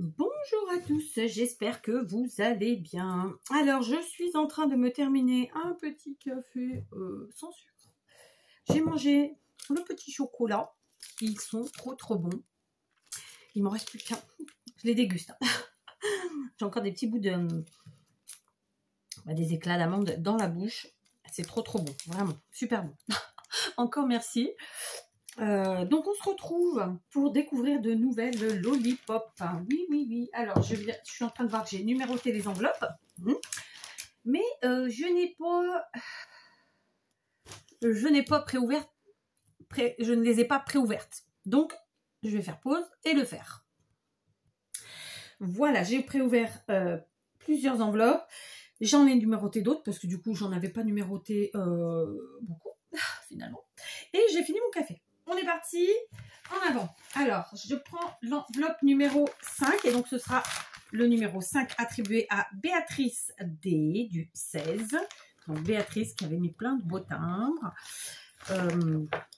Bonjour à tous, j'espère que vous allez bien. Alors, je suis en train de me terminer un petit café sans sucre. J'ai mangé le petit chocolat. Ils sont trop bons. Il m'en reste plus qu'un. Je les déguste. J'ai encore des petits bouts de... des éclats d'amande dans la bouche. C'est trop bon. Vraiment, super bon. Encore merci. Donc on se retrouve pour découvrir de nouvelles lollipops. Oui. Alors je suis en train de voir que j'ai numéroté les enveloppes, mais je n'ai pas préouvert, je ne les ai pas préouvertes. Donc je vais faire pause et le faire. Voilà, j'ai préouvert plusieurs enveloppes. J'en ai numéroté d'autres parce que du coup j'en avais pas numéroté beaucoup finalement. Et j'ai fini mon café. On est parti en avant. Alors, je prends l'enveloppe numéro 5 et donc ce sera le numéro 5 attribué à Béatrice D du 16. Donc Béatrice qui avait mis plein de beaux timbres.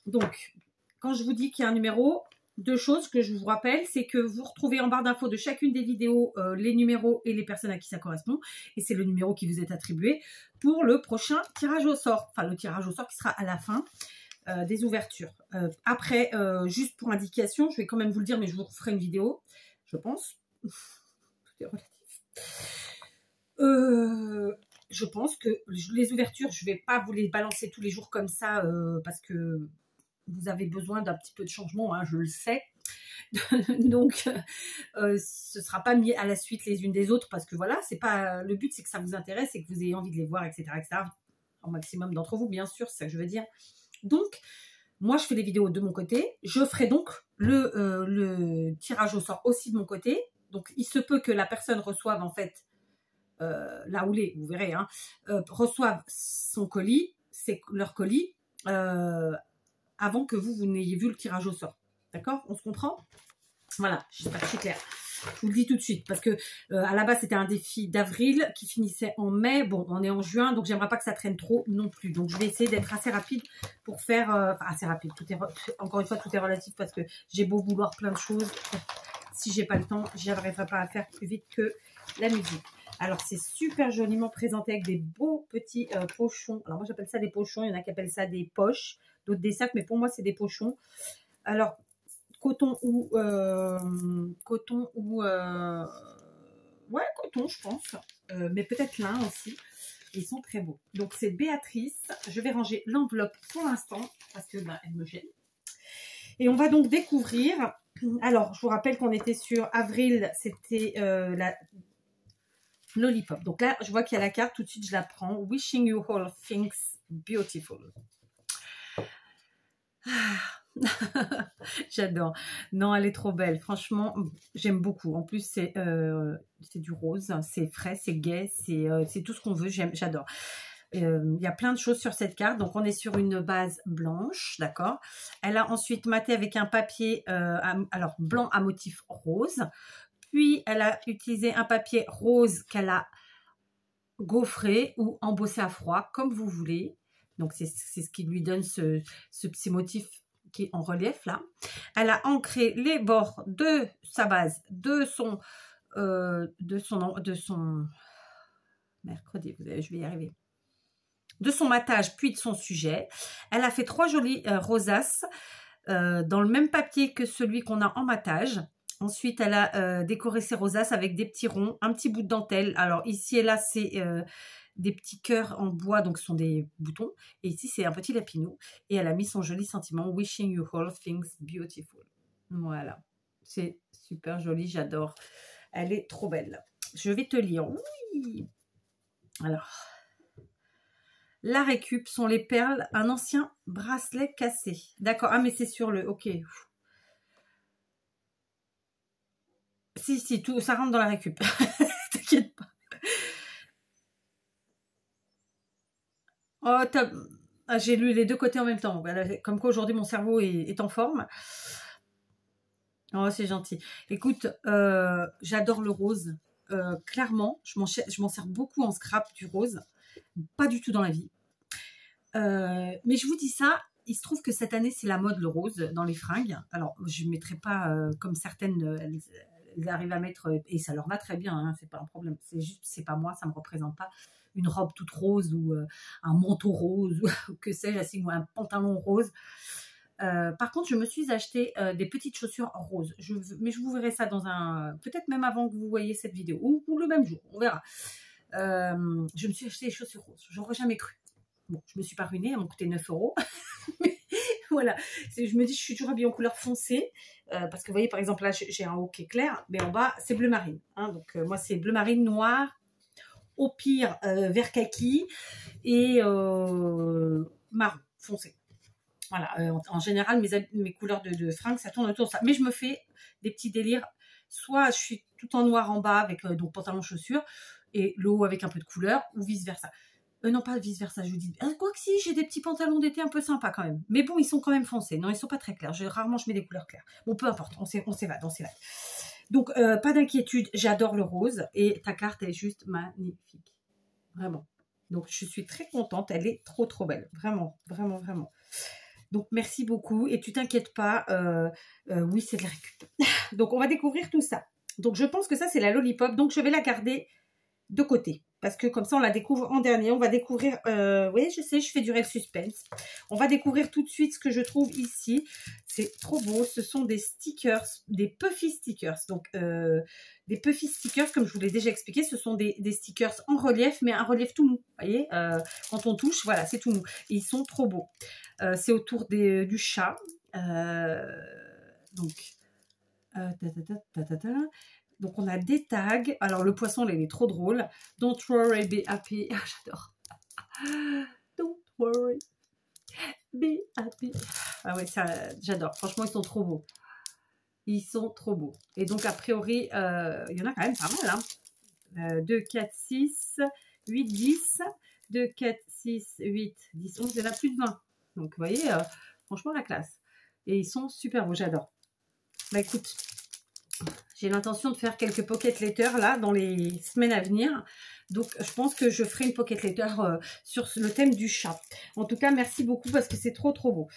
Donc, quand je vous dis qu'il y a un numéro, deux choses que je vous rappelle, c'est que vous retrouvez en barre d'infos de chacune des vidéos les numéros et les personnes à qui ça correspond. Et c'est le numéro qui vous est attribué pour le prochain tirage au sort. Enfin, le tirage au sort qui sera à la fin. Des ouvertures. Après, juste pour indication, je vais quand même vous le dire, mais je vous referai une vidéo, je pense. Tout est relatif. Je pense que les ouvertures, je ne vais pas vous les balancer tous les jours comme ça, parce que vous avez besoin d'un petit peu de changement, hein, je le sais. Donc, ce ne sera pas mis à la suite les unes des autres, parce que voilà, c'est pas le but, c'est que ça vous intéresse et que vous ayez envie de les voir, etc. Au maximum d'entre vous, bien sûr, c'est ça que je veux dire. Donc, moi, je fais les vidéos de mon côté. Je ferai donc le tirage au sort aussi de mon côté. Donc, il se peut que la personne reçoive, en fait, là où les, vous verrez, hein, reçoivent son colis, leur colis, avant que vous n'ayez vu le tirage au sort. D'accord? On se comprend? Voilà, j'espère que c'est clair. Je vous le dis tout de suite parce que à la base c'était un défi d'avril qui finissait en mai. Bon, on est en juin, donc j'aimerais pas que ça traîne trop non plus. Donc je vais essayer d'être assez rapide pour faire assez rapide. Encore une fois, tout est relatif parce que j'ai beau vouloir plein de choses, si j'ai pas le temps, j'y arriverai pas à faire plus vite que la musique. Alors c'est super joliment présenté avec des beaux petits pochons. Alors moi j'appelle ça des pochons. Il y en a qui appellent ça des poches, d'autres des sacs, mais pour moi c'est des pochons. Alors coton ou ouais, coton je pense, mais peut-être lin aussi. Ils sont très beaux. Donc c'est Béatrice. Je vais ranger l'enveloppe pour l'instant parce que elle me gêne. Et on va donc découvrir. Alors je vous rappelle qu'on était sur avril, c'était la lollipop. Donc là je vois qu'il y a la carte, tout de suite je la prends. Wishing you all things beautiful. J'adore. Non, elle est trop belle. Franchement, j'aime beaucoup. En plus, c'est du rose, c'est frais, c'est gai, c'est tout ce qu'on veut. J'adore. Il y a plein de choses sur cette carte. Donc, on est sur une base blanche, d'accord. Elle a ensuite maté avec un papier alors blanc à motif rose. Puis, elle a utilisé un papier rose qu'elle a gaufré ou embossé à froid, comme vous voulez. Donc, c'est ce qui lui donne ce petit motif qui est en relief là. Elle a ancré les bords de sa base, de son mercredi, je vais y arriver, de son matage puis de son sujet. Elle a fait 3 jolies rosaces dans le même papier que celui qu'on a en matage. Ensuite, elle a décoré ses rosaces avec des petits ronds, un petit bout de dentelle. Alors ici et là, c'est des petits cœurs en bois, donc ce sont des boutons. Et ici, c'est un petit lapinou. Et elle a mis son joli sentiment, Wishing you all things beautiful. Voilà. C'est super joli, j'adore. Elle est trop belle. Je vais te lire. Oui. Alors, la récup sont les perles, un ancien bracelet cassé. D'accord. Ah, mais c'est sur le... Ok. Si, tout, ça rentre dans la récup. T'inquiète pas. Oh, j'ai lu les deux côtés en même temps. Comme quoi aujourd'hui mon cerveau est en forme. Oh, c'est gentil. Écoute, j'adore le rose. Clairement, je m'en sers beaucoup en scrap du rose. Pas du tout dans la vie. Mais je vous dis ça, il se trouve que cette année, c'est la mode le rose dans les fringues. Alors, je ne mettrai pas comme certaines, elles arrivent à mettre, et ça leur va très bien, hein, c'est pas un problème. C'est juste, c'est pas moi, ça me représente pas une robe toute rose ou un manteau rose ou que sais-je, ou un pantalon rose. Par contre, je me suis acheté des petites chaussures roses. Mais je vous verrai ça dans un... Peut-être même avant que vous voyez cette vidéo. Ou le même jour, on verra. Je me suis acheté des chaussures roses. J'aurais jamais cru. Bon, je me suis pas ruinée, elles m'ont coûté 9 €. Mais voilà. Je me dis, je suis toujours habillée en couleur foncée. Parce que vous voyez, par exemple, là, j'ai un haut qui est clair. Mais en bas, c'est bleu marine. Hein, donc, moi, c'est bleu marine noir. Au pire, vert kaki. Et marron foncé. Voilà, en général, mes couleurs de fringues, ça tourne autour de ça. Mais je me fais des petits délires. Soit je suis tout en noir en bas avec donc pantalon, chaussures, et le haut avec un peu de couleur, ou vice-versa. Non, pas vice-versa, je vous dis. Quoi que si, j'ai des petits pantalons d'été un peu sympas quand même. Mais bon, ils sont quand même foncés. Non, ils sont pas très clairs. Rarement, je mets des couleurs claires. Bon, peu importe, on s'évade. Donc, pas d'inquiétude, j'adore le rose. Et ta carte est juste magnifique. Vraiment. Donc, je suis très contente. Elle est trop, trop belle. Vraiment, vraiment, vraiment. Donc, merci beaucoup. Et tu t'inquiètes pas, oui, c'est de la récup. Donc, on va découvrir tout ça. Donc, je pense que ça, c'est la Lollipop. Donc, je vais la garder de côté. Parce que comme ça, on la découvre en dernier. On va découvrir... oui, je sais, je fais durer le suspense. On va découvrir tout de suite ce que je trouve ici. C'est trop beau. Ce sont des stickers, des puffy stickers. Donc, des puffy stickers, comme je vous l'ai déjà expliqué, ce sont des stickers en relief, mais un relief tout mou. Vous voyez, quand on touche, voilà, c'est tout mou. Et ils sont trop beaux. C'est autour du chat. Donc, donc, on a des tags. Alors, le poisson, là, il est trop drôle. Don't worry, be happy. Ah, j'adore. Don't worry, be happy. Ah ouais, ça, j'adore. Franchement, ils sont trop beaux. Ils sont trop beaux. Et donc, a priori, il y en a quand même pas mal. Hein. 2, 4, 6, 8, 10. 2, 4, 6, 8, 10, 11. Il y en a plus de 20. Donc, vous voyez, franchement, la classe. Et ils sont super beaux, j'adore. Bah, écoute, j'ai l'intention de faire quelques pocket letters, là, dans les semaines à venir. Donc, je pense que je ferai une pocket letter sur le thème du chat. En tout cas, merci beaucoup parce que c'est trop, trop beau.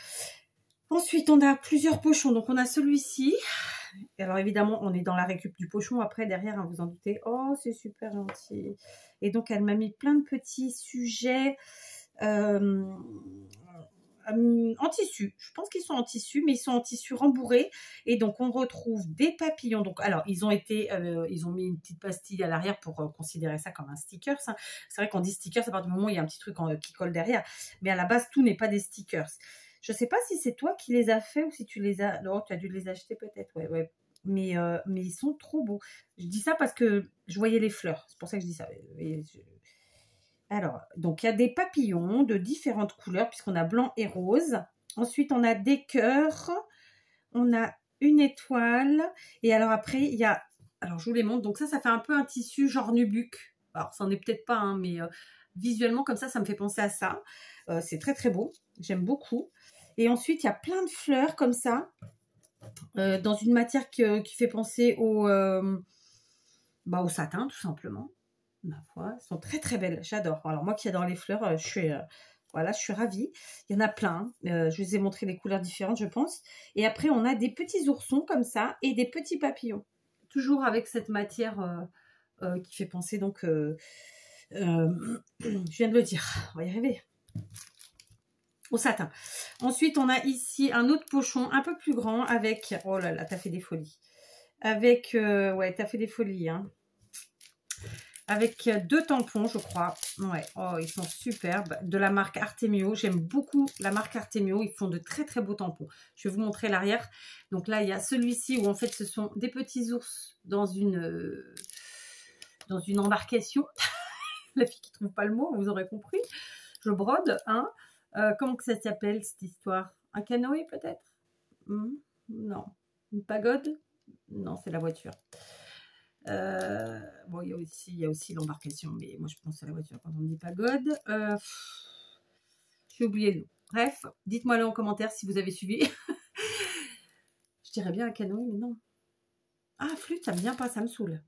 Ensuite, on a plusieurs pochons. Donc, on a celui-ci. Alors, évidemment, on est dans la récup du pochon. Après, derrière, hein, vous en doutez. Oh, c'est super gentil. Et donc, elle m'a mis plein de petits sujets en tissu. Je pense qu'ils sont en tissu, mais ils sont en tissu rembourré. Et donc, on retrouve des papillons. Donc, alors, ils ont mis une petite pastille à l'arrière pour considérer ça comme un sticker. Hein. C'est vrai qu'on dit stickers à partir du moment où il y a un petit truc qui colle derrière. Mais à la base, tout n'est pas des stickers. Je ne sais pas si c'est toi qui les as fait ou si tu les as... Non, tu as dû les acheter peut-être, ouais. Mais ils sont trop beaux. Je dis ça parce que je voyais les fleurs. C'est pour ça que je dis ça. Alors, donc il y a des papillons de différentes couleurs puisqu'on a blanc et rose. Ensuite, on a des cœurs. On a une étoile. Et alors après, il y a... Alors, je vous les montre. Donc ça fait un peu un tissu genre nubuck. Alors, ça n'en est peut-être pas, hein, mais visuellement, comme ça me fait penser à ça. C'est très, très beau. J'aime beaucoup. Et ensuite, il y a plein de fleurs comme ça. Dans une matière qui fait penser au satin, tout simplement. Ma foi, elles sont très très belles, j'adore. Alors moi qui adore les fleurs, je suis ravie. Il y en a plein, je vous ai montré les couleurs différentes, je pense. Et après, on a des petits oursons comme ça et des petits papillons. Toujours avec cette matière qui fait penser donc... je viens de le dire, on va y arriver. Au satin. Ensuite, on a ici un autre pochon un peu plus grand avec... Oh là là, t'as fait des folies. Avec... ouais, t'as fait des folies, hein. Avec 2 tampons, je crois. Ouais, oh, ils sont superbes. De la marque Artemio. J'aime beaucoup la marque Artemio. Ils font de très, très beaux tampons. Je vais vous montrer l'arrière. Donc là, il y a celui-ci où en fait, ce sont des petits ours dans une embarcation. La fille qui ne trouve pas le mot, vous aurez compris. Je brode, hein. Comment que ça s'appelle, cette histoire? Un canoë, peut-être? Non. Une pagode? Non, c'est la voiture. Bon, il y a aussi l'embarcation, mais moi je pense à la voiture quand on dit pagode. J'ai oublié le nom. Bref, dites-moi là en commentaire si vous avez suivi. Je dirais bien un canoë, mais non. Ah, flûte, ça me vient pas, ça me saoule.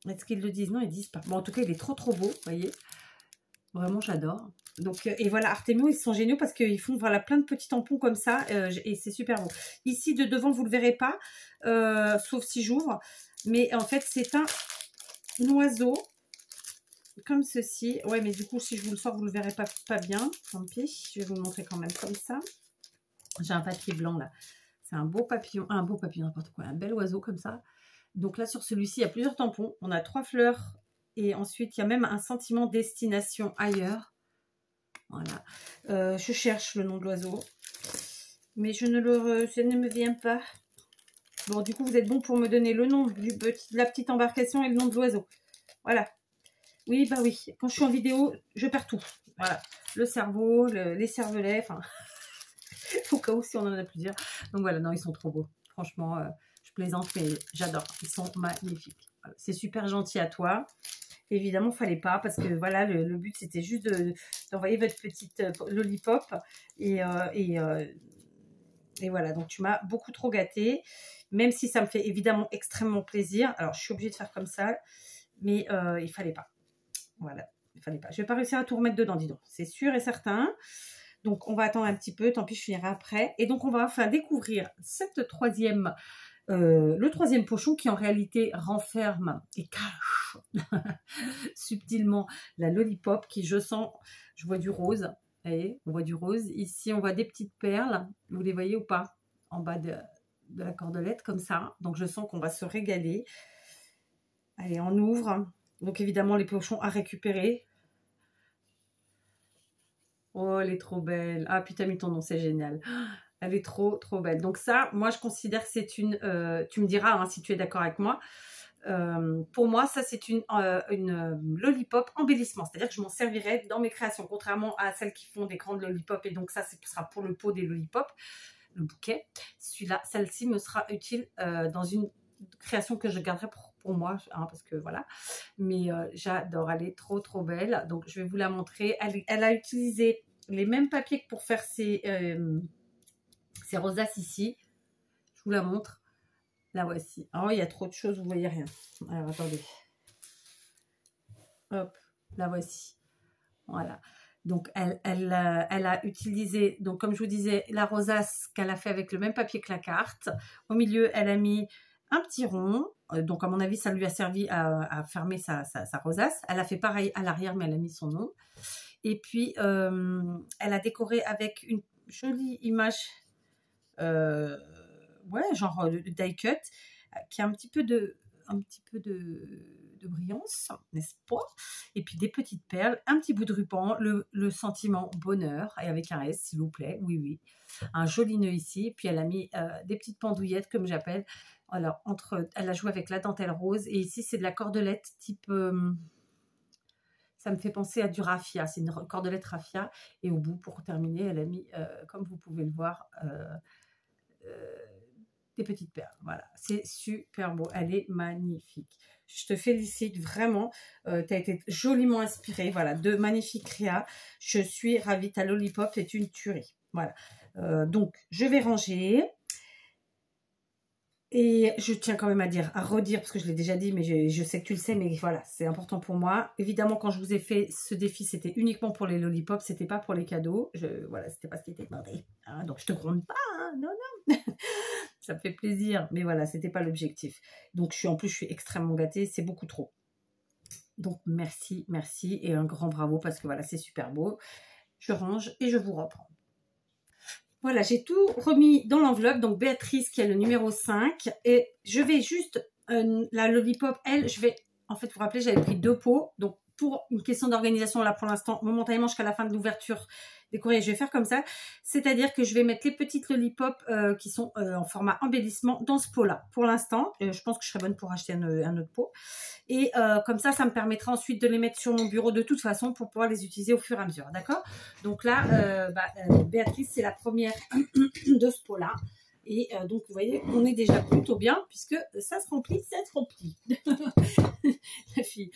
Est-ce qu'ils le disent? Non, ils disent pas. Bon, en tout cas, il est trop trop beau, vous voyez. Vraiment, j'adore. Donc, et voilà, Artemio, ils sont géniaux parce qu'ils font voilà, plein de petits tampons comme ça et c'est super beau. Ici, de devant, vous ne le verrez pas, sauf si j'ouvre. Mais en fait, c'est un oiseau comme ceci. Ouais, mais du coup, si je vous le sors, vous ne le verrez pas bien. Tant pis, je vais vous le montrer quand même comme ça. J'ai un papier blanc là. C'est un beau papillon, n'importe quoi, un bel oiseau comme ça. Donc là, sur celui-ci, il y a plusieurs tampons. On a 3 fleurs et ensuite, il y a même un sentiment destination ailleurs. Voilà. Je cherche le nom de l'oiseau, mais ça ne me vient pas. Bon, du coup, vous êtes bon pour me donner le nom de la petite embarcation et le nom de l'oiseau. Voilà. Oui, bah oui. Quand je suis en vidéo, je perds tout. Voilà. Le cerveau, les cervelets, enfin, au cas où si on en a plusieurs. Donc voilà, non, ils sont trop beaux. Franchement, je plaisante, mais j'adore. Ils sont magnifiques. Voilà. C'est super gentil à toi. Évidemment, il ne fallait pas parce que voilà, le but c'était juste d'envoyer votre petite lollipop et voilà, donc tu m'as beaucoup trop gâtée, même si ça me fait évidemment extrêmement plaisir. Alors, je suis obligée de faire comme ça, mais il ne fallait pas. Voilà, il ne fallait pas. Je ne vais pas réussir à tout remettre dedans, dis donc. C'est sûr et certain. Donc, on va attendre un petit peu. Tant pis, je finirai après. Et donc, on va enfin découvrir le troisième pochon qui en réalité renferme et cache subtilement la lollipop qui, je sens, je vois du rose. Vous voyez, on voit du rose. Ici, on voit des petites perles. Vous les voyez ou pas? En bas de la cordelette, comme ça. Donc, je sens qu'on va se régaler. Allez, on ouvre. Donc, évidemment, les pochons à récupérer. Oh, elle est trop belle. Ah, puis t'as mis ton nom, c'est génial. Elle est trop, trop belle. Donc ça, moi, je considère que c'est une... tu me diras hein, si tu es d'accord avec moi. Pour moi, ça, c'est une lollipop embellissement. C'est-à-dire que je m'en servirai dans mes créations, contrairement à celles qui font des grandes lollipops. Et donc ça, ce sera pour le pot des lollipops, le bouquet. Celle-ci me sera utile dans une création que je garderai pour moi, hein, parce que voilà. Mais j'adore, elle est trop, trop belle. Donc, je vais vous la montrer. Elle a utilisé les mêmes papiers que pour faire ses rosaces ici. Je vous la montre. La voici. Oh, il y a trop de choses, vous voyez rien. Alors, attendez. Hop, la voici. Voilà. Donc, elle a utilisé, donc comme je vous disais, la rosace qu'elle a fait avec le même papier que la carte. Au milieu, elle a mis un petit rond. Donc, à mon avis, ça lui a servi à fermer sa rosace. Elle a fait pareil à l'arrière, mais elle a mis son nom. Et puis, elle a décoré avec une jolie image ouais, genre die cut, qui a un petit peu de brillance, n'est-ce pas? Et puis des petites perles, un petit bout de ruban, le sentiment bonheur, et avec un S, s'il vous plaît, oui, oui. Un joli nœud ici, puis elle a mis des petites pendouillettes, comme j'appelle. Alors, elle a joué avec la dentelle rose, et ici, c'est de la cordelette type... ça me fait penser à du raffia, c'est une cordelette raffia, et au bout, pour terminer, elle a mis, comme vous pouvez le voir, des petites perles. Voilà, c'est super beau. Elle est magnifique. Je te félicite vraiment. Tu as été joliment inspirée. Voilà, de magnifiques créas. Je suis ravie. Ta lollipop est une tuerie. Voilà. Donc, je vais ranger. Et je tiens quand même à redire, parce que je l'ai déjà dit, mais je sais que tu le sais, mais voilà, c'est important pour moi. Évidemment, quand je vous ai fait ce défi, c'était uniquement pour les lollipops, c'était pas pour les cadeaux. Voilà, c'était pas ce qui était demandé. Hein, donc, je te gronde pas, hein, non, non. Ça me fait plaisir, mais voilà, c'était pas l'objectif. Donc, en plus, je suis extrêmement gâtée, c'est beaucoup trop. Donc, merci, merci, et un grand bravo, parce que voilà, c'est super beau. Je range et je vous reprends. Voilà, j'ai tout remis dans l'enveloppe. Donc, Béatrice qui est le numéro 5. Et je vais juste, la lollipop, elle, je vais, en fait, vous vous rappelez, j'avais pris 2 pots. Donc, pour une question d'organisation, là, pour l'instant, momentanément, jusqu'à la fin de l'ouverture des courriers, je vais faire comme ça. C'est-à-dire que je vais mettre les petites lollipops qui sont en format embellissement dans ce pot-là. Pour l'instant, je pense que je serais bonne pour acheter un autre pot. Et comme ça me permettra ensuite de les mettre sur mon bureau de toute façon pour pouvoir les utiliser au fur et à mesure. D'accord? Donc là, Béatrice, c'est la première de ce pot-là. Et donc, vous voyez, on est déjà plutôt bien puisque ça se remplit, ça se remplit. La fille.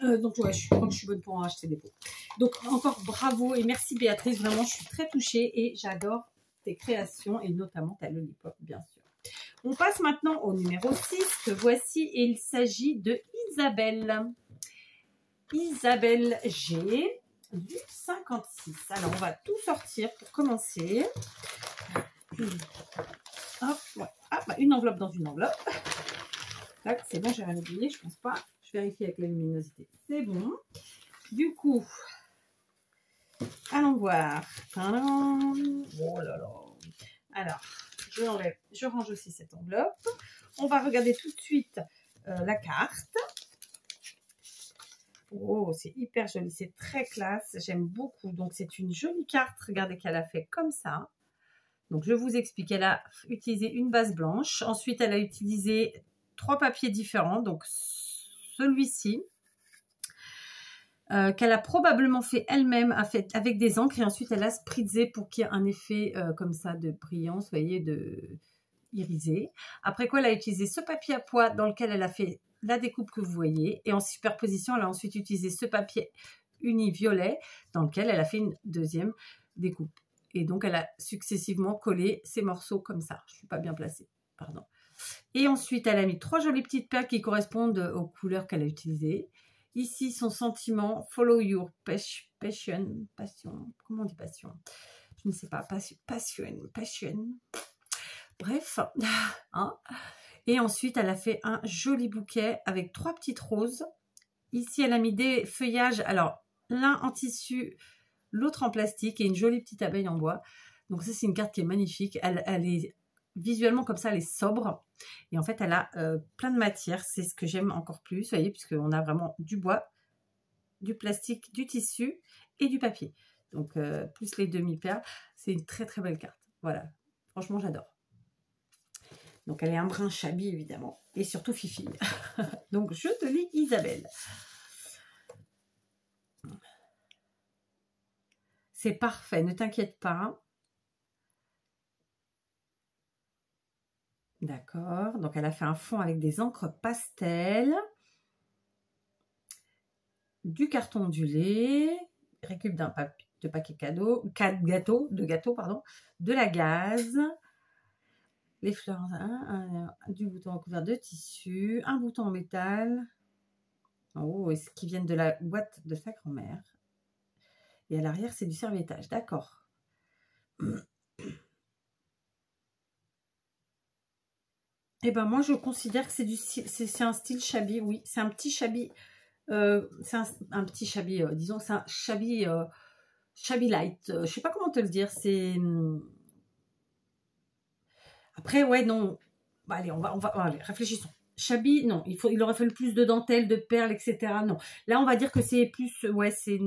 Donc, ouais, je crois que je suis bonne pour en acheter des pots. Donc, encore bravo et merci Béatrice. Vraiment, je suis très touchée et j'adore tes créations et notamment ta lollipop, bien sûr. On passe maintenant au numéro 6 que voici et il s'agit de Isabelle. Isabelle G du 56. Alors, on va tout sortir pour commencer. Hop, ouais. Ah, bah, une enveloppe dans une enveloppe. Tac, c'est bon, j'ai rien oublié, je pense pas. Je vérifie avec la luminosité. C'est bon. Du coup, allons voir. Tadam. Oh là là. Alors, je l'enlève, je range aussi cette enveloppe. On va regarder tout de suite la carte. Oh, c'est hyper joli, c'est très classe, j'aime beaucoup. Donc, c'est une jolie carte, regardez qu'elle a fait comme ça. Donc, je vous explique, elle a utilisé une base blanche. Ensuite, elle a utilisé 3 papiers différents. Donc, celui-ci, qu'elle a probablement fait elle-même avec des encres. Et ensuite, elle a spritzé pour qu'il y ait un effet comme ça de brillance, vous voyez, de irisé. Après quoi, elle a utilisé ce papier à pois dans lequel elle a fait la découpe que vous voyez. Et en superposition, elle a ensuite utilisé ce papier uni violet dans lequel elle a fait une deuxième découpe. Et donc, elle a successivement collé ces morceaux comme ça. Je ne suis pas bien placée, pardon. Et ensuite, elle a mis 3 jolies petites perles qui correspondent aux couleurs qu'elle a utilisées. Ici, son sentiment, follow your passion. Comment on dit passion? Je ne sais pas, passion. Bref, hein. Et ensuite, elle a fait un joli bouquet avec 3 petites roses. Ici, elle a mis des feuillages, alors l'un en tissu, l'autre en plastique et une jolie petite abeille en bois. Donc ça, c'est une carte qui est magnifique. Elle est visuellement comme ça, elle est sobre. Et en fait, elle a plein de matière. C'est ce que j'aime encore plus, vous voyez, puisqu'on a vraiment du bois, du plastique, du tissu et du papier. Donc, plus les demi-perles. C'est une très, très belle carte. Voilà. Franchement, j'adore. Donc, elle est un brin shabby, évidemment. Et surtout Fifi. Donc, je te lis Isabelle. C'est parfait, ne t'inquiète pas. D'accord. Donc, elle a fait un fond avec des encres pastel. Du carton ondulé. Récup d'un paquet de gâteau, pardon. De la gaze. Les fleurs, du bouton recouvert de tissu, un bouton en métal. Oh, et ce qui viennent de la boîte de sa grand-mère. Et à l'arrière, c'est du serviettage. D'accord. Et ben moi, je considère que c'est un style shabby. Oui, c'est un petit shabby. C'est un petit shabby, disons, c'est un shabby, shabby light. Je sais pas comment te le dire. C'est après, ouais, non. Bah, allez, allez, réfléchissons. Shabby, non, il aurait fallu plus de dentelle, de perles, etc. Non. Là, on va dire que c'est plus, ouais, c'est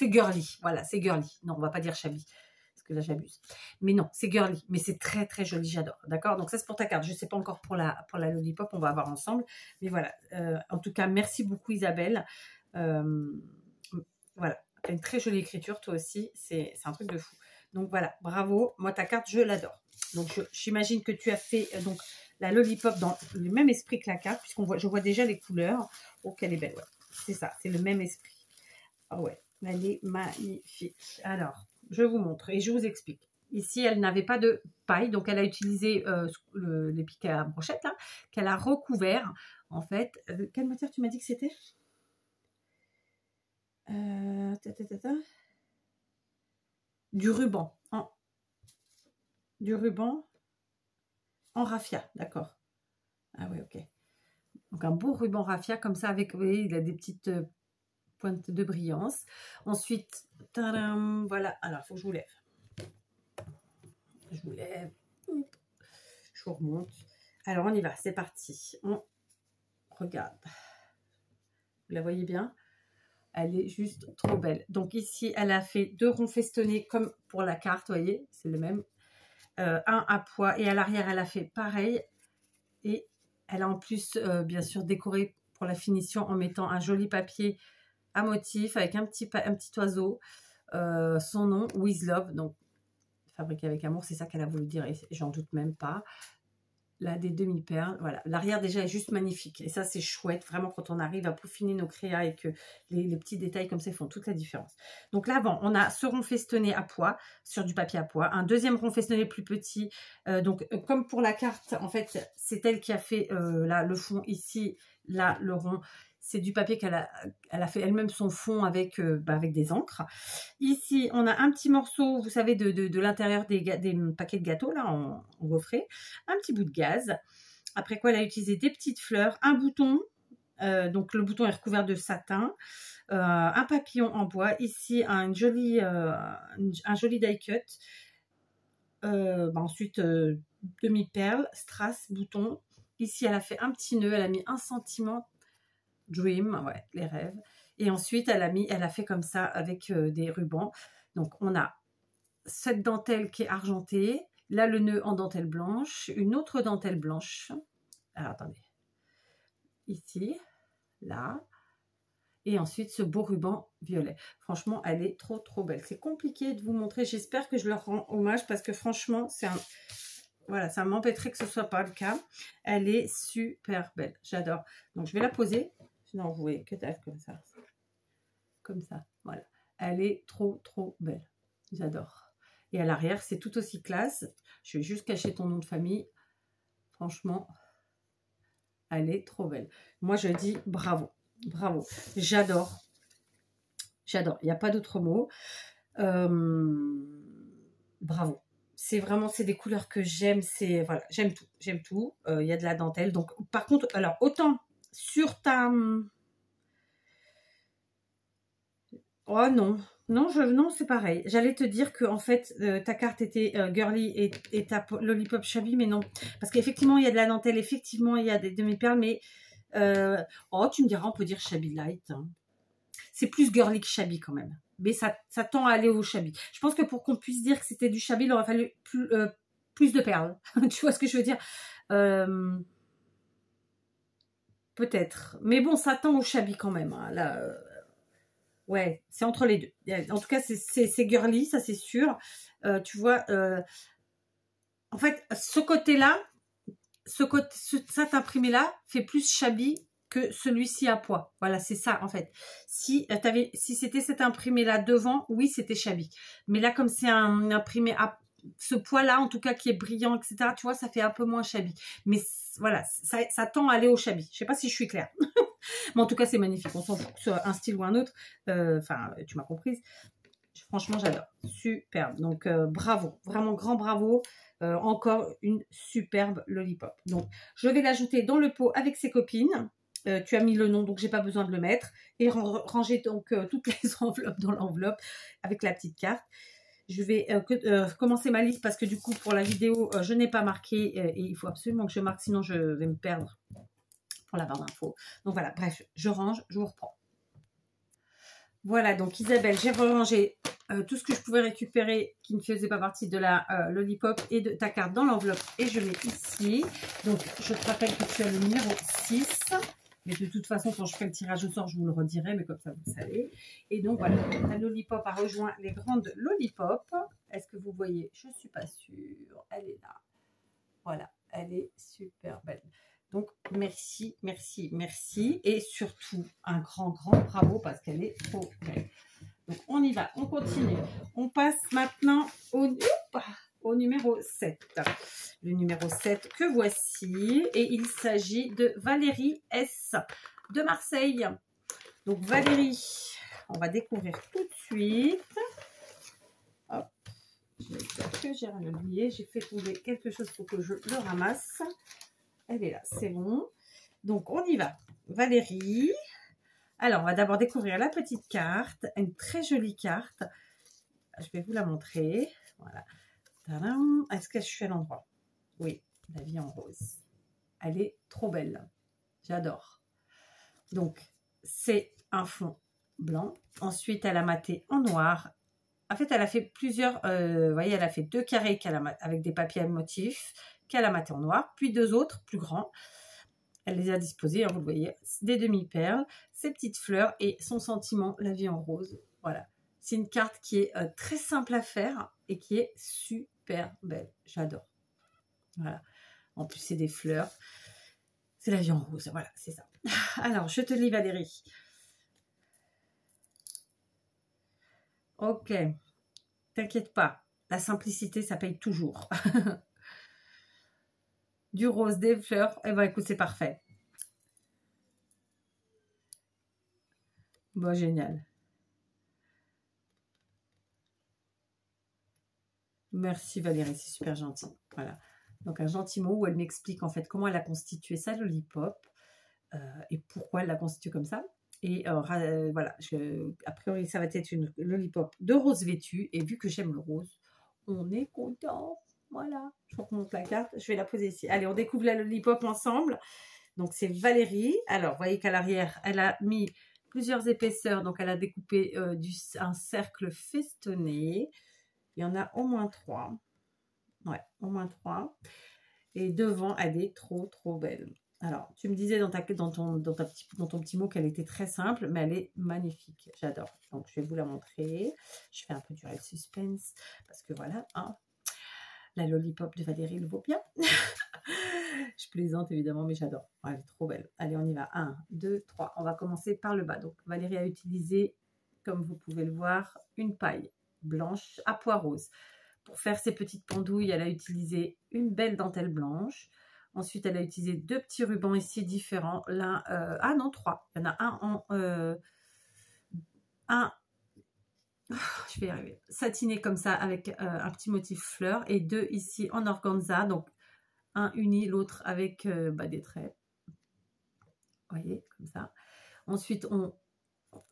girly. Voilà, c'est girly. Non, on va pas dire shabby, parce que là, j'abuse. Mais non, c'est girly. Mais c'est très, très joli, j'adore. D'accord? Donc ça, c'est pour ta carte. Je sais pas encore pour la Lollipop, on va voir ensemble. Mais voilà. En tout cas, merci beaucoup, Isabelle. Voilà. Tu as une très jolie écriture, toi aussi. C'est un truc de fou. Donc voilà, bravo. Moi, ta carte, je l'adore. Donc, j'imagine que tu as fait donc la Lollipop dans le même esprit que la carte, je vois déjà les couleurs. Oh, qu'elle est belle, ouais. C'est ça, c'est le même esprit. Ah ouais, elle est magnifique. Alors, je vous montre et je vous explique. Ici, elle n'avait pas de paille, donc elle a utilisé les piquets à brochette, là, qu'elle a recouvert, en fait. Quelle matière tu m'as dit que c'était du ruban. Du ruban en raffia, d'accord. Ah ouais, ok. Donc un beau ruban raffia comme ça avec, vous voyez, il a des petites pointes de brillance. Ensuite, tadam, voilà. Alors, il faut que je vous lève. Je vous lève. Je vous remonte. Alors, on y va, c'est parti. On regarde. Vous la voyez bien? Elle est juste trop belle. Donc ici, elle a fait 2 ronds festonnés comme pour la carte, vous voyez, c'est le même. Un à pois et à l'arrière, elle a fait pareil. Et elle a en plus, bien sûr, décoré pour la finition en mettant un joli papier à motif avec un petit oiseau. Son nom, With Love, donc fabriqué avec amour, c'est ça qu'elle a voulu dire et j'en doute même pas. Là, des demi-perles, voilà. L'arrière déjà est juste magnifique et ça c'est chouette, vraiment quand on arrive à peaufiner nos créas et que les petits détails comme ça font toute la différence. Donc là, avant, on a ce rond festonné à pois, sur du papier à pois, un deuxième rond festonné plus petit, comme pour la carte, en fait, c'est elle qui a fait là le fond ici, là le rond. C'est du papier qu'elle a fait elle-même son fond avec des encres. Ici, on a un petit morceau, vous savez, de l'intérieur des paquets de gâteaux, là, en gaufré. Un petit bout de gaze. Après quoi, elle a utilisé des petites fleurs, un bouton. Donc le bouton est recouvert de satin, un papillon en bois, ici un joli die cut, ensuite demi-perle, strass, bouton. Ici elle a fait un petit nœud, elle a mis un sentiment dream, ouais, les rêves. Et ensuite elle a fait comme ça avec des rubans. Donc on a cette dentelle qui est argentée, là le nœud en dentelle blanche, une autre dentelle blanche. Alors attendez, ici, là, et ensuite ce beau ruban violet. Franchement, elle est trop trop belle. C'est compliqué de vous montrer. J'espère que je leur rends hommage parce que franchement, c'est un... Voilà, ça m'embêterait que ce soit pas le cas. Elle est super belle. J'adore. Donc, je vais la poser. Sinon, vous voyez que dalle comme ça. Comme ça, voilà. Elle est trop trop belle. J'adore. Et à l'arrière, c'est tout aussi classe. Je vais juste cacher ton nom de famille. Franchement, elle est trop belle. Moi, je dis bravo. Bravo. J'adore. J'adore. Il n'y a pas d'autre mot. Bravo. C'est vraiment, c'est des couleurs que j'aime. C'est, voilà, j'aime tout. J'aime tout. Il y a de la dentelle. Donc, par contre, alors, autant sur ta... Oh non. Non, non, c'est pareil. J'allais te dire que en fait, ta carte était girly et ta lollipop shabby, mais non. Parce qu'effectivement, il y a de la dentelle. Effectivement, il y a des demi-perles, mais... oh, tu me diras, on peut dire shabby light. Hein. C'est plus girly que shabby quand même. Mais ça tend à aller au shabby. Je pense que pour qu'on puisse dire que c'était du shabby, il aurait fallu plus de perles. Tu vois ce que je veux dire? Peut-être. Mais bon, ça tend au shabby quand même. Hein. Là, ouais, c'est entre les deux. En tout cas, c'est girly, ça c'est sûr. Tu vois, en fait, ce côté-là, cet imprimé-là fait plus shabby que celui-ci à poids. Voilà, c'est ça en fait. Si c'était cet imprimé-là devant, oui, c'était shabby. Mais là, comme c'est un imprimé à ce poids-là, en tout cas, qui est brillant, etc., tu vois, ça fait un peu moins shabby. Mais voilà, ça tend à aller au shabby. Je sais pas si je suis claire. Mais en tout cas, c'est magnifique. On s'en fout que ce soit un style ou un autre. Enfin, tu m'as comprise. Franchement, j'adore. Superbe. Donc, bravo. Vraiment grand bravo. Encore une superbe lollipop. Donc, je vais l'ajouter dans le pot avec ses copines. Tu as mis le nom, donc j'ai pas besoin de le mettre. Et ranger donc toutes les enveloppes dans l'enveloppe avec la petite carte. Je vais commencer ma liste parce que du coup, pour la vidéo, je n'ai pas marqué et il faut absolument que je marque, sinon je vais me perdre pour la barre d'infos. Donc voilà, bref, je range, je vous reprends. Voilà, donc Isabelle, j'ai rangé tout ce que je pouvais récupérer qui ne faisait pas partie de la lollipop et de ta carte dans l'enveloppe et je mets ici. Donc, je te rappelle que tu as le numéro 6. Mais de toute façon, quand je fais le tirage au sort, je vous le redirai, mais comme ça, vous le savez. Et donc, voilà, la lollipop a rejoint les grandes lollipops. Est-ce que vous voyez? Je ne suis pas sûre. Elle est là. Voilà, elle est super belle. Donc, merci, merci, merci. Et surtout, un grand, grand bravo parce qu'elle est trop belle. Donc, on y va, on continue. On passe maintenant au numéro 7. Le numéro 7 que voici. Et il s'agit de Valérie S. de Marseille. Donc, Valérie, on va découvrir tout de suite. Hop. J'espère que j'ai rien oublié. J'ai fait tomber quelque chose pour que je le ramasse. Elle est là, c'est bon. Donc, on y va. Valérie. Alors, on va d'abord découvrir la petite carte. Une très jolie carte. Je vais vous la montrer. Voilà. Est-ce que je suis à l'endroit? Oui, la vie en rose. Elle est trop belle. J'adore. Donc, c'est un fond blanc. Ensuite, elle a maté en noir. En fait, elle a fait plusieurs... vous voyez, elle a fait 2 carrés avec des papiers à motifs qu'elle a maté en noir. Puis 2 autres, plus grands. Elle les a disposés, hein, vous le voyez, des demi-perles, ces petites fleurs et son sentiment, la vie en rose. Voilà. C'est une carte qui est très simple à faire et qui est super belle. J'adore. Voilà. En plus, c'est des fleurs. C'est la vie en rose. Voilà, c'est ça. Alors, je te lis, Valérie. Ok. T'inquiète pas. La simplicité, ça paye toujours. Du rose, des fleurs. Eh bien, écoute, c'est parfait. Bon, génial. Merci Valérie, c'est super gentil. Voilà. Donc un gentil mot où elle m'explique en fait comment elle a constitué sa lollipop et pourquoi elle l'a constituée comme ça. Et voilà, a priori ça va être une lollipop de rose vêtue. Et vu que j'aime le rose, on est content. Voilà, je vous remonte la carte, je vais la poser ici. Allez, on découvre la lollipop ensemble. Donc c'est Valérie. Alors, vous voyez qu'à l'arrière, elle a mis plusieurs épaisseurs. Donc elle a découpé un cercle festonné. Il y en a au moins 3. Ouais, au moins 3. Et devant, elle est trop, trop belle. Alors, tu me disais dans ton petit mot qu'elle était très simple, mais elle est magnifique. J'adore. Donc, je vais vous la montrer. Je fais un peu durer le suspense, parce que voilà, hein, la lollipop de Valérie le vaut bien. Je plaisante évidemment, mais j'adore. Elle est trop belle. Allez, on y va. 1, 2, 3. On va commencer par le bas. Donc, Valérie a utilisé, comme vous pouvez le voir, une paille blanche à pois rose. Pour faire ses petites pendouilles, elle a utilisé une belle dentelle blanche. Ensuite, elle a utilisé 2 petits rubans ici différents. L'un, ah non, 3. Il y en a un en... je vais y arriver. Satiné comme ça avec un petit motif fleur. Et 2 ici en organza. Donc, un uni, l'autre avec des traits. Vous voyez, comme ça. Ensuite, on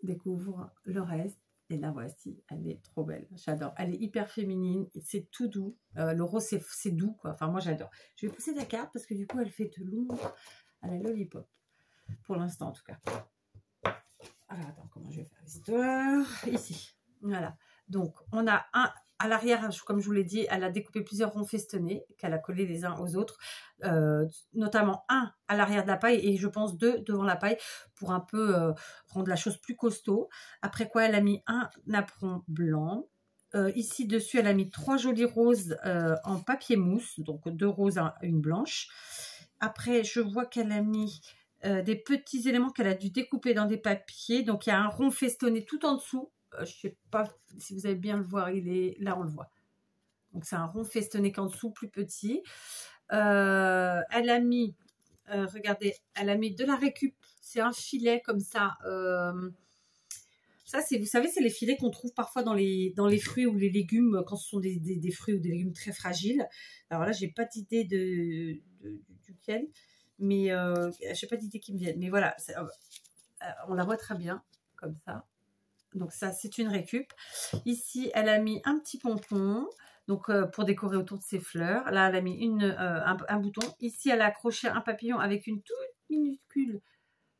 découvre le reste. Et là, voici, elle est trop belle. J'adore. Elle est hyper féminine. C'est tout doux. Le rose, c'est doux, quoi. Enfin, moi, j'adore. Je vais pousser la carte parce que du coup, elle fait de l'ombre à la lollipop. Pour l'instant, en tout cas. Alors, attends, comment je vais faire l'histoire? Ici. Voilà. Donc, on a un... À l'arrière, comme je vous l'ai dit, elle a découpé plusieurs ronds festonnés qu'elle a collés les uns aux autres, notamment un à l'arrière de la paille et je pense 2 devant la paille pour un peu rendre la chose plus costaud. Après quoi, elle a mis un napperon blanc. Ici, dessus, elle a mis 3 jolis roses en papier mousse, donc 2 roses, une blanche. Après, je vois qu'elle a mis des petits éléments qu'elle a dû découper dans des papiers. Donc, il y a un rond festonné tout en dessous. Je ne sais pas si vous allez bien le voir, il est là, on le voit. Donc, c'est un rond festonné qu'en dessous, plus petit. Elle a mis, regardez, elle a mis de la récup. C'est un filet comme ça. Ça, vous savez, c'est les filets qu'on trouve parfois dans les fruits ou les légumes, quand ce sont des fruits ou des légumes très fragiles. Alors là, j'ai pas d'idée duquel, mais j'ai pas d'idée qui me viennent. Mais voilà, on la voit très bien, comme ça. Donc ça, c'est une récup. Ici, elle a mis un petit pompon, donc pour décorer autour de ses fleurs. Là, elle a mis un bouton. Ici, elle a accroché un papillon avec une toute minuscule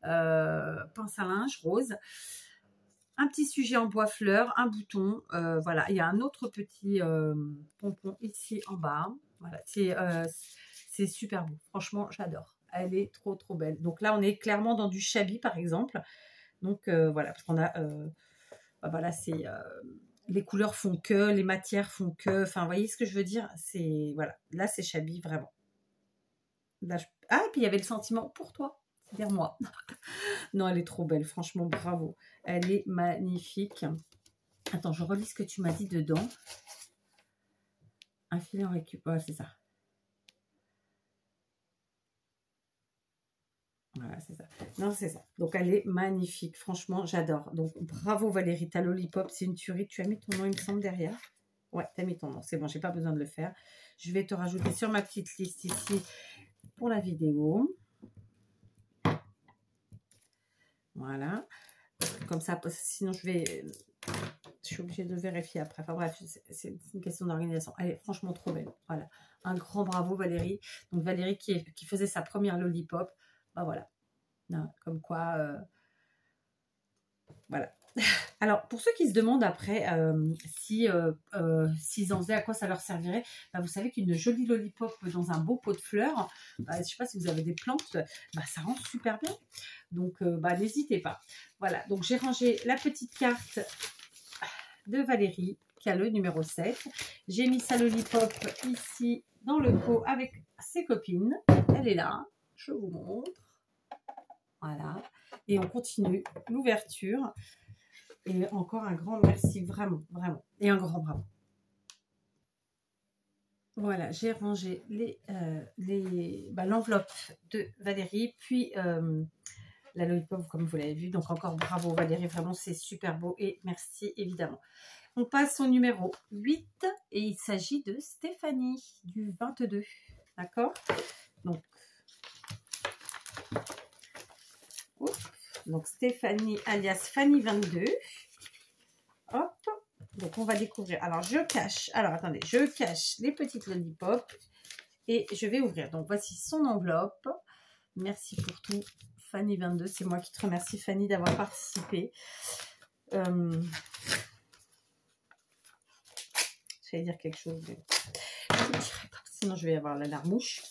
pince à linge rose. Un petit sujet en bois fleur, un bouton. Voilà, il y a un autre petit pompon ici en bas. Voilà, c'est super beau. Franchement, j'adore. Elle est trop, trop belle. Donc là, on est clairement dans du chabi, par exemple. Donc voilà, parce qu'on a... voilà, c'est les couleurs font que, les matières font que, enfin, vous voyez ce que je veux dire? C'est, voilà, là, c'est Chabi, vraiment. Là, ah, et puis il y avait le sentiment pour toi, c'est-à-dire moi. Non, elle est trop belle, franchement, bravo. Elle est magnifique. Attends, je relis ce que tu m'as dit dedans. Un filet en récup, ouais, c'est ça. Voilà, c'est ça. Non, c'est ça. Donc, elle est magnifique. Franchement, j'adore. Donc, bravo Valérie, ta lollipop, c'est une tuerie. Tu as mis ton nom, il me semble, derrière. Ouais, tu as mis ton nom. C'est bon, j'ai pas besoin de le faire. Je vais te rajouter sur ma petite liste ici pour la vidéo. Voilà. Comme ça, sinon, je suis obligée de vérifier après. Enfin bref, c'est une question d'organisation. Elle est franchement trop belle. Voilà. Un grand bravo Valérie. Donc, Valérie qui faisait sa première lollipop. Ben voilà. Non, comme quoi, voilà. Alors, pour ceux qui se demandent après s'ils en faisaient, à quoi ça leur servirait, bah, vous savez qu'une jolie lollipop dans un beau pot de fleurs, je ne sais pas si vous avez des plantes, bah, ça rend super bien. Donc, n'hésitez pas. Voilà, donc j'ai rangé la petite carte de Valérie, qui a le numéro 7. J'ai mis sa lollipop ici dans le pot avec ses copines. Elle est là, je vous montre. Voilà. Et on continue l'ouverture. Et encore un grand merci, vraiment, vraiment. Et un grand bravo. Voilà, j'ai rangé l'enveloppe de Valérie, puis la lollipop, comme vous l'avez vu. Donc encore bravo Valérie, vraiment c'est super beau et merci évidemment. On passe au numéro 8 et il s'agit de Stéphanie du 22. D'accord? Donc, donc Stéphanie alias Fanny22. Hop. Donc, on va découvrir. Alors, je cache. Alors, attendez. Je cache les petites lollipops. Et je vais ouvrir. Donc, voici son enveloppe. Merci pour tout, Fanny22. C'est moi qui te remercie, Fanny, d'avoir participé. J'allais dire quelque chose, mais je ne dirai pas, sinon je vais avoir la larmouche.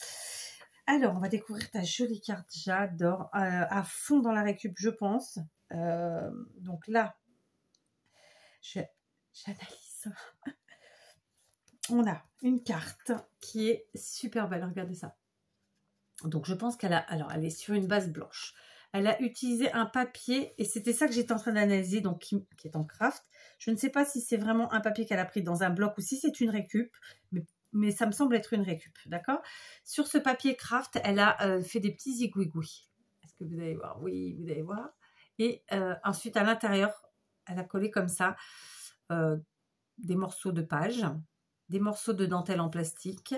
Alors, on va découvrir ta jolie carte. J'adore. À fond dans la récup, je pense. Donc là, j'analyse. On a une carte qui est super belle. Regardez ça. Donc, je pense qu'elle a... Alors, elle est sur une base blanche. Elle a utilisé un papier, et c'était ça que j'étais en train d'analyser, donc qui est en craft. Je ne sais pas si c'est vraiment un papier qu'elle a pris dans un bloc ou si c'est une récup, mais ça me semble être une récup, d'accord? Sur ce papier craft, elle a fait des petits zigouigouis. Est-ce que vous allez voir? Oui, vous allez voir. Et ensuite, à l'intérieur, elle a collé comme ça des morceaux de page, des morceaux de dentelle en plastique,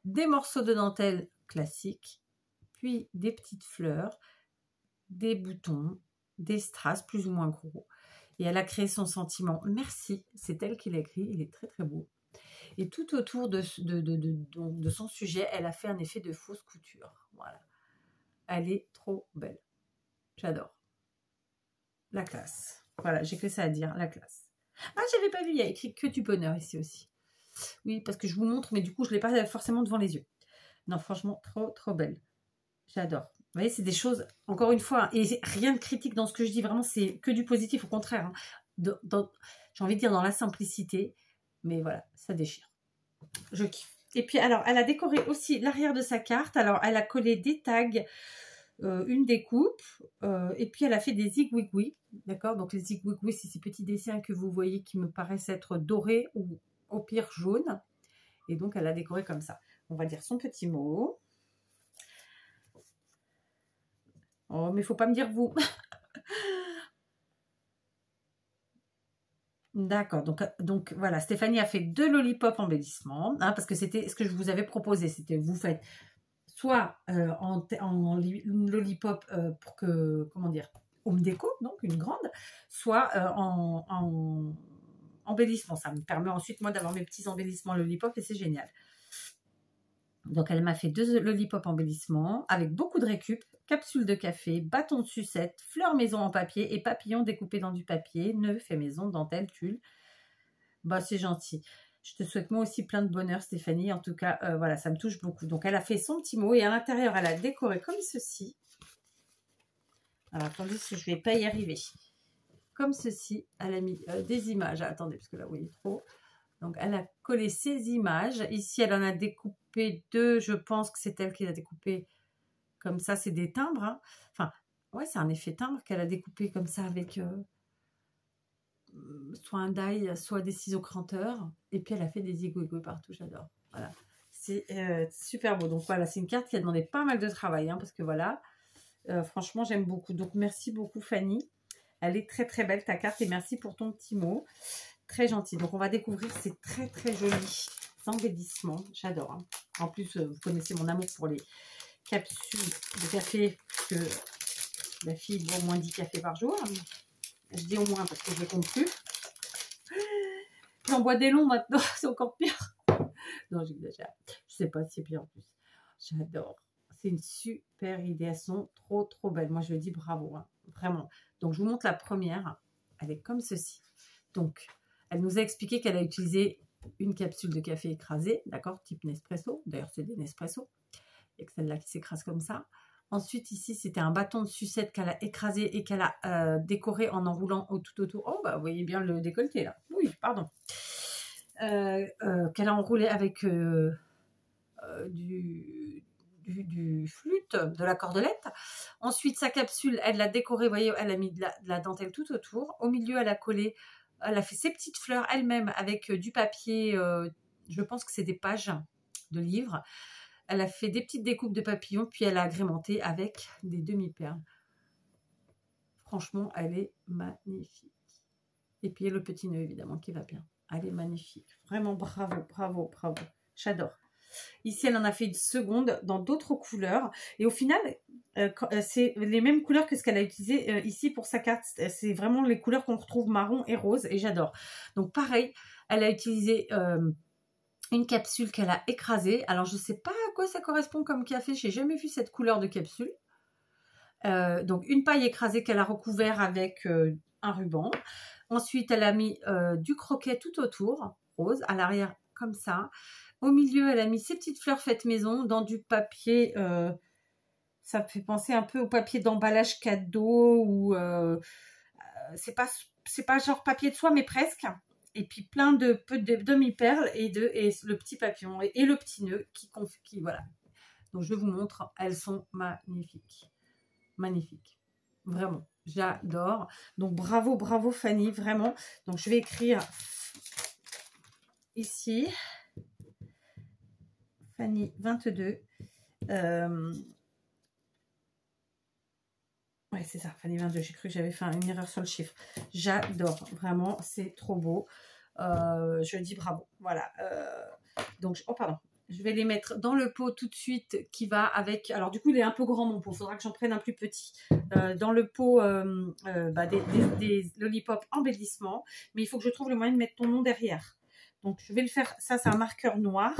des morceaux de dentelle classique, puis des petites fleurs, des boutons, des strass plus ou moins gros. Et elle a créé son sentiment. Merci, c'est elle qui l'a écrit, il est très très beau. Et tout autour de son sujet, elle a fait un effet de fausse couture. Voilà. Elle est trop belle. J'adore. La classe. Voilà, j'ai que ça à dire, la classe. Ah, j'avais pas vu, il y a écrit que du bonheur ici aussi. Oui, parce que je vous montre, mais du coup, je ne l'ai pas forcément devant les yeux. Non, franchement, trop, trop belle. J'adore. Vous voyez, c'est des choses, encore une fois, et rien de critique dans ce que je dis, vraiment, c'est que du positif, au contraire. Hein. J'ai envie de dire dans la simplicité, mais voilà, ça déchire. Je kiffe. Et puis, alors, elle a décoré aussi l'arrière de sa carte. Alors, elle a collé des tags, une découpe, et puis elle a fait des zigouigouis, d'accord? Donc, les zigouigouis, c'est ces petits dessins que vous voyez qui me paraissent être dorés ou au pire jaune. Et donc, elle a décoré comme ça. On va dire son petit mot. Oh, mais il ne faut pas me dire vous. D'accord, donc voilà, Stéphanie a fait 2 lollipops embellissement, hein, parce que c'était ce que je vous avais proposé, c'était vous faites soit en lollipop pour que, comment dire, home déco, donc une grande, soit en embellissement. Ça me permet ensuite, moi, d'avoir mes petits embellissements lollipop et c'est génial. Donc, elle m'a fait 2 lollipops embellissement avec beaucoup de récup, capsules de café, bâtons de sucette, fleurs maison en papier et papillons découpés dans du papier, nœuds fait maison, dentelle, tulle. Bah, c'est gentil. Je te souhaite moi aussi plein de bonheur, Stéphanie. En tout cas, voilà, ça me touche beaucoup. Donc, elle a fait son petit mot et à l'intérieur, elle a décoré comme ceci. Alors, attendez, je ne vais pas y arriver. Comme ceci, elle a mis des images. Attendez, parce que là, vous voyez trop. Donc, elle a collé ces images. Ici, elle en a découpé 2. Je pense que c'est elle qui a découpé comme ça. C'est des timbres. Hein. Enfin, ouais, c'est un effet timbre qu'elle a découpé comme ça avec soit un die, soit des ciseaux cranteurs. Et puis, elle a fait des zigouigouis partout. J'adore. Voilà. C'est super beau. Donc, voilà, c'est une carte qui a demandé pas mal de travail. Hein, parce que voilà, franchement, j'aime beaucoup. Donc, merci beaucoup, Fanny. Elle est très, très belle, ta carte. Et merci pour ton petit mot. Très gentil. Donc, on va découvrir ces très, très jolis embellissements. J'adore. Hein. En plus, vous connaissez mon amour pour les capsules de café. Que la fille boit au moins 10 cafés par jour. Je dis au moins parce que je compte plus. J'en bois des longs maintenant. C'est encore pire. Non, j'exagère. Je sais pas si c'est pire en plus. J'adore. C'est une super idée. Elles sont trop, trop belles. Moi, je dis bravo. Hein. Vraiment. Donc, je vous montre la première. Elle est comme ceci. Donc, elle nous a expliqué qu'elle a utilisé une capsule de café écrasée, d'accord, type Nespresso. D'ailleurs, c'est des Nespresso. Et que celle-là qui s'écrase comme ça. Ensuite, ici, c'était un bâton de sucette qu'elle a écrasé et qu'elle a décoré en enroulant tout autour. Oh, bah, vous voyez bien le décolleté, là. Oui, pardon. Qu'elle a enroulé avec du flûte, de la cordelette. Ensuite, sa capsule, elle l'a décorée, vous voyez, elle a mis de la dentelle tout autour. Au milieu, elle a collé, elle a fait ses petites fleurs elle-même avec du papier, je pense que c'est des pages de livres. Elle a fait des petites découpes de papillons, puis elle a agrémenté avec des demi-perles. Franchement, elle est magnifique. Et puis, il y a le petit nœud, évidemment, qui va bien. Elle est magnifique. Vraiment, bravo, bravo, bravo. J'adore. Ici, elle en a fait une seconde dans d'autres couleurs. Et au final, c'est les mêmes couleurs que ce qu'elle a utilisé ici pour sa carte. C'est vraiment les couleurs qu'on retrouve marron et rose et j'adore. Donc pareil, elle a utilisé une capsule qu'elle a écrasée. Alors je ne sais pas à quoi ça correspond comme café. Je n'ai jamais vu cette couleur de capsule. Donc une paille écrasée qu'elle a recouvert avec un ruban. Ensuite, elle a mis du croquet tout autour, rose, à l'arrière comme ça. Au milieu, elle a mis ses petites fleurs faites maison dans du papier. Ça me fait penser un peu au papier d'emballage cadeau ou c'est pas genre papier de soie mais presque. Et puis plein de demi-perles et le petit papillon et le petit nœud qui voilà. Donc je vous montre, elles sont magnifiques. Magnifiques. Vraiment, j'adore. Donc bravo, bravo Fanny, vraiment. Donc je vais écrire ici Fanny 22. Ouais, c'est ça, Fanny 22. J'ai cru que j'avais fait une erreur sur le chiffre. J'adore, vraiment, c'est trop beau. Je dis bravo. Voilà. Donc, oh pardon. Je vais les mettre dans le pot tout de suite qui va avec... Alors, du coup, il est un peu grand mon pot. Il faudra que j'en prenne un plus petit. Dans le pot des lollipops embellissement. Mais il faut que je trouve le moyen de mettre ton nom derrière. Donc, je vais le faire. Ça, c'est un marqueur noir.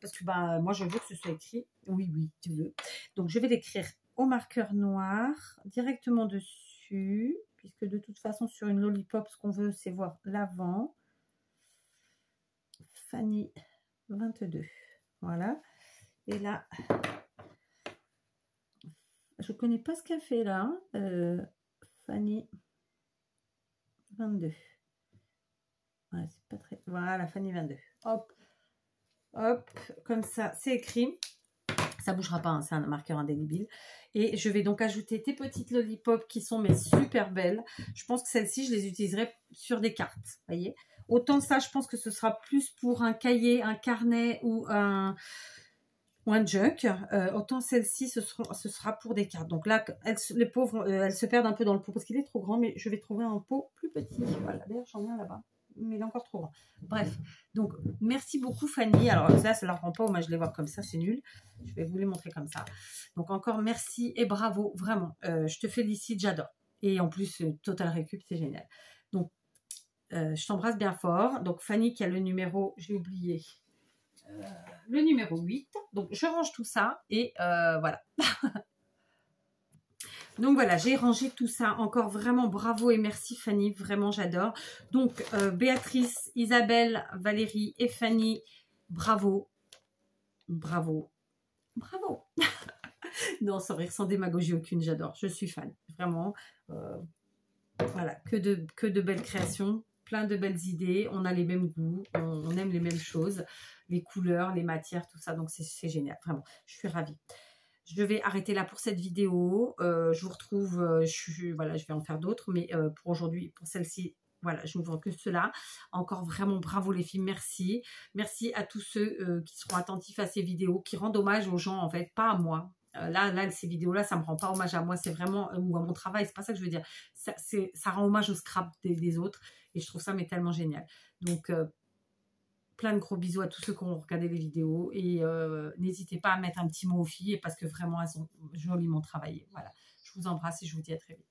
Parce que moi, je veux que ce soit écrit. Oui, oui, tu veux. Donc, je vais l'écrire au marqueur noir directement dessus. Puisque de toute façon, sur une lollipop, ce qu'on veut, c'est voir l'avant. Fanny 22. Voilà. Et là, je connais pas ce qu'elle fait là. Fanny 22. Ouais, c'est pas très... Voilà, Fanny 22. Hop. Hop. Comme ça, c'est écrit. Ça bougera pas, hein, c'est un marqueur indélébile. Et je vais donc ajouter tes petites lollipops qui sont mais super belles. Je pense que celles-ci, je les utiliserai sur des cartes. Voyez. Autant ça, je pense que ce sera plus pour un cahier, un carnet ou un junk. Autant celle-ci, ce sera pour des cartes. Donc là, les pauvres, elles se perdent un peu dans le pot parce qu'il est trop grand, mais je vais trouver un pot plus petit. Voilà, d'ailleurs, j'en ai un là-bas. Mais il est encore trop grand. Bref, donc merci beaucoup Fanny. Alors ça leur rend pas hommage de les voir comme ça, c'est nul. Je vais vous les montrer comme ça. Donc encore merci et bravo, vraiment. Je te félicite, j'adore. Et en plus, Total Récup, c'est génial. Donc, je t'embrasse bien fort. Donc Fanny qui a le numéro, j'ai oublié, le numéro 8. Donc je range tout ça et voilà. Donc voilà, j'ai rangé tout ça. Encore vraiment bravo et merci Fanny, vraiment j'adore. Donc Béatrice, Isabelle, Valérie et Fanny, bravo, bravo, bravo. Non, sans rire, sans démagogie aucune, j'adore, je suis fan, vraiment. Voilà, que de belles créations, plein de belles idées, on a les mêmes goûts, on aime les mêmes choses, les couleurs, les matières, tout ça, donc c'est génial, vraiment, je suis ravie. Je vais arrêter là pour cette vidéo. Je vous retrouve, voilà, je vais en faire d'autres, mais pour aujourd'hui, pour celle-ci, voilà, je n'ouvre que cela. Encore vraiment bravo les filles, merci. Merci à tous ceux qui seront attentifs à ces vidéos, qui rendent hommage aux gens, en fait, pas à moi. Là, ces vidéos-là, ça ne me rend pas hommage à moi, c'est vraiment, ou à mon travail, c'est pas ça que je veux dire. Ça rend hommage au scrap des autres, et je trouve ça mais tellement génial. Donc, plein de gros bisous à tous ceux qui ont regardé les vidéos et n'hésitez pas à mettre un petit mot aux filles parce que vraiment elles ont joliment travaillé. Voilà, je vous embrasse et je vous dis à très vite.